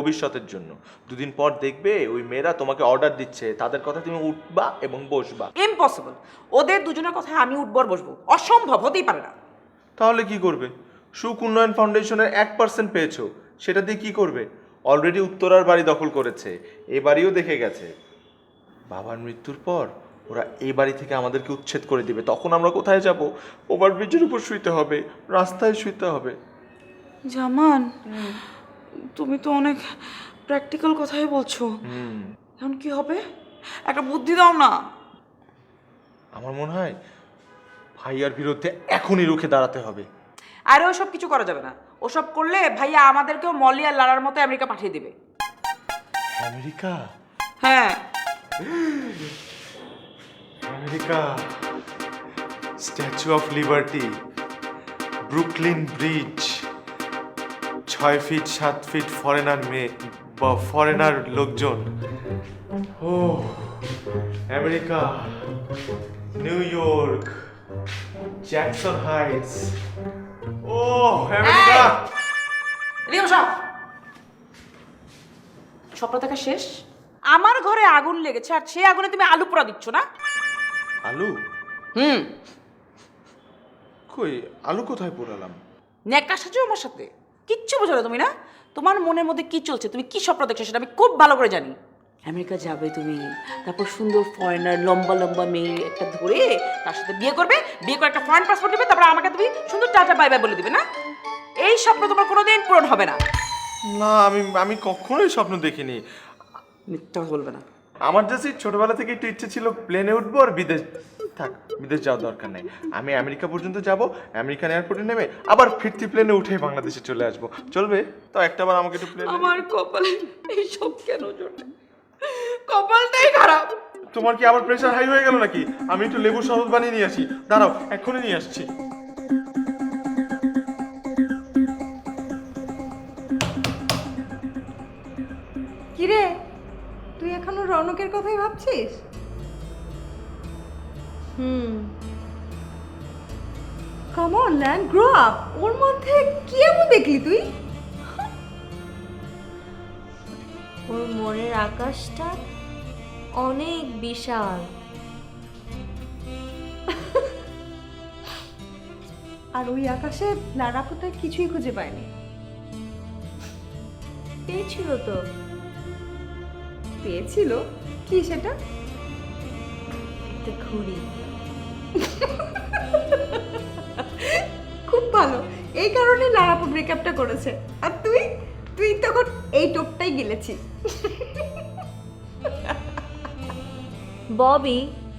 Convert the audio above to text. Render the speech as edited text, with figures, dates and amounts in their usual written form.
ভবিষ্যতের জন্য। দুদিন পর দেখবে ওই মেয়েরা তোমাকে অর্ডার দিচ্ছে, তাদের কথা তুমি উঠবা এবং বসবা। ইম্পসিবল। ওদের দুজনের কথায় আমি উঠবো আর বসবো, অসম্ভব, হতেই পারে না। তাহলে কি করবে? সুখ উন্নয়ন ফাউন্ডেশনের 1% পেয়েছো, সেটা দিয়ে কি করবে? অলরেডি উত্তরার বাড়ি দখল করেছে, এ বাড়িও দেখে গেছে। বাবার মৃত্যুর পর ওরা এই বাড়ি থেকে আমাদেরকে উচ্ছেদ করে দিবে, তখন আমরা কোথায় যাব? ওভারব্রিজের উপর শুইতে হবে, রাস্তায় শুইতে হবে। জামান, তুমি তো অনেক প্র্যাকটিক্যাল কথাই বলছো। এখন কি হবে? একটা বুদ্ধি দাও না। আমার মনে হয় ভাইয়ার বিরুদ্ধে এখনই রুখে দাঁড়াতে হবে। আরে ওসব কিছু করা যাবে না। ওসব করলে ভাইয়া আমাদেরকেও মলি আর লালার মতো আমেরিকা পাঠিয়ে দিবে। আমেরিকা? হ্যাঁ, America, statue of liberty, Brooklyn bridge, 6 feet 7 feet foreigner মেয়ে বা ফরেনার লোকজন। ও America, New York, Jackson Heights. ও আমেরিকা। এদিকে বসো। স্বপ্ন দেখা শেষ? আমার ঘরে আগুন লেগেছে আর সেই আগুনে তুমি আলু পোড়া দিচ্ছ না? আলু? হুম। কই আলু কোথায় পোড়ালাম? নেকা সাজো আমার সাথে, কিচ্ছু বোঝো না তুমি না। তোমার মনের মধ্যে কি চলছে, তুমি কি স্বপ্ন দেখছো সেটা আমি খুব ভালো করে জানি। আমেরিকা যাবে তুমি, তারপর সুন্দর ফরেনার লম্বা লম্বা মেয়ে একটা ধরে তার সাথে বিয়ে করবে, বিয়ে করে একটা ফরেন পাসপোর্ট দিবে, তারপর আমাকে তুমি সুন্দর টাটা বাই বাই বলে দিবে না? এই স্বপ্ন তোমার কোনোদিন পূরণ হবে না। না, আমি কখনোই স্বপ্ন দেখিনি। মিথ্যা কথা বলবে না। আমার জাস্ট ছোটবেলা থেকে একটু ইচ্ছে ছিল প্লেনে উঠবো আর বিদেশ। থাক, বিদেশ যাওয়ার দরকার নেই। আমি আমেরিকা পর্যন্ত যাব, আমেরিকান এয়ারপোর্টে নেমে আবার ফিরতি প্লেনে উঠে বাংলাদেশে চলে আসবো। চলবে তো? একটাবার আমাকে একটু প্লেনে। আমার কপালে এই সব কেন জোটে? কপালটাই খারাপ। তোমার কি আবার প্রেশার হাই হয়ে গেল নাকি? আমি একটু লেবুর শরবত বানিয়ে নিয়ে আসি, দাঁড়াও, এক্ষুনি নিয়ে আসছি। কিরে, তুই এখনো রৌনকের কথাই ভাবছিস? Come on man, grow up. ওর মধ্যে কি এমন দেখলি তুই? ওর মনের আকাশটা অনেক বিশাল। আর ওই আকাশে লারা কোথায় কিছুই খুঁজে পায়নি। পেয়েছিল তো। পেয়েছিল? কি সেটা? একটা ঘুড়ি। খুব ভালো, এই কারণে লারাপু ব্রেকআপটা করেছে। আর তুই তুই তখন এই টোপটাই গিলেছিস। ববি